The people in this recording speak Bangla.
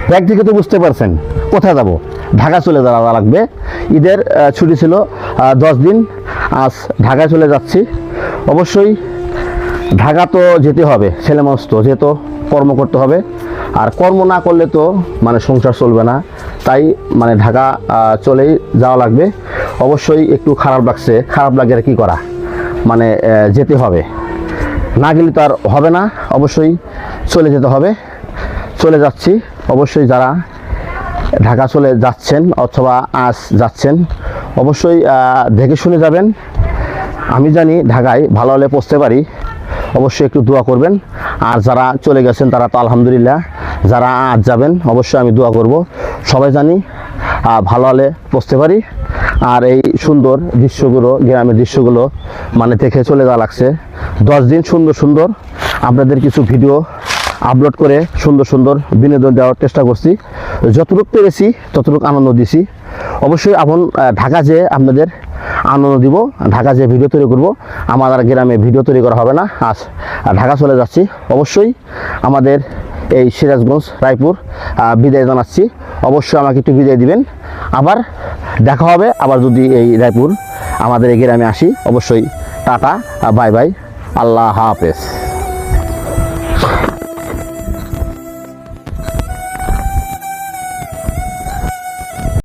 ব্যাগ থেকে তো বুঝতে পারছেন কোথায় যাব, ঢাকা চলে যাওয়া লাগবে। ঈদের ছুটি ছিল 10 দিন, আজ ঢাকায় চলে যাচ্ছি। অবশ্যই ঢাকা তো যেতে হবে, ছেলে মানুষ তো যেহেতু কর্ম করতে হবে, আর কর্ম না করলে তো মানে সংসার চলবে না। তাই মানে ঢাকা চলেই যাওয়া লাগবে। অবশ্যই একটু খারাপ লাগছে, খারাপ লাগে আর কি করা, মানে যেতে হবে, না গেলে তো আর হবে না, অবশ্যই চলে যেতে হবে। চলে যাচ্ছি। অবশ্যই যারা ঢাকা চলে যাচ্ছেন অথবা আজ যাচ্ছেন অবশ্যই দেখে শুনে যাবেন। আমি জানি ঢাকায় ভালো হলে পৌঁছতে পারি, অবশ্যই একটু দোয়া করবেন। আর যারা চলে গেছেন তারা তো আলহামদুলিল্লাহ, যারা আজ যাবেন অবশ্যই আমি দোয়া করব সবাই জানি ভালো হলে পৌঁছতে পারি। আর এই সুন্দর দৃশ্যগুলো, গ্রামের দৃশ্যগুলো মানে দেখে চলে যাওয়া লাগছে। 10 দিন সুন্দর সুন্দর আপনাদের কিছু ভিডিও আপলোড করে সুন্দর সুন্দর বিনোদন দেওয়ার চেষ্টা করছি, যতটুকু পেরেছি ততটুকু আনন্দ দিছি। অবশ্যই এখন ঢাকা যেয়ে আপনাদের আনন্দ দিব, ঢাকা যেয়ে ভিডিও তৈরি করব। আমাদের গ্রামে ভিডিও তৈরি করা হবে না, আজ ঢাকা চলে যাচ্ছি। অবশ্যই আমাদের এই সিরাজগঞ্জ রায়পুর বিদায় জানাচ্ছি। অবশ্যই আমাকে একটু বিদায় দিবেন, আবার দেখা হবে। আবার যদি এই রায়পুর আমাদের এই গ্রামে আসি অবশ্যই টাটা, বাই বাই, আল্লাহ হাফেজ।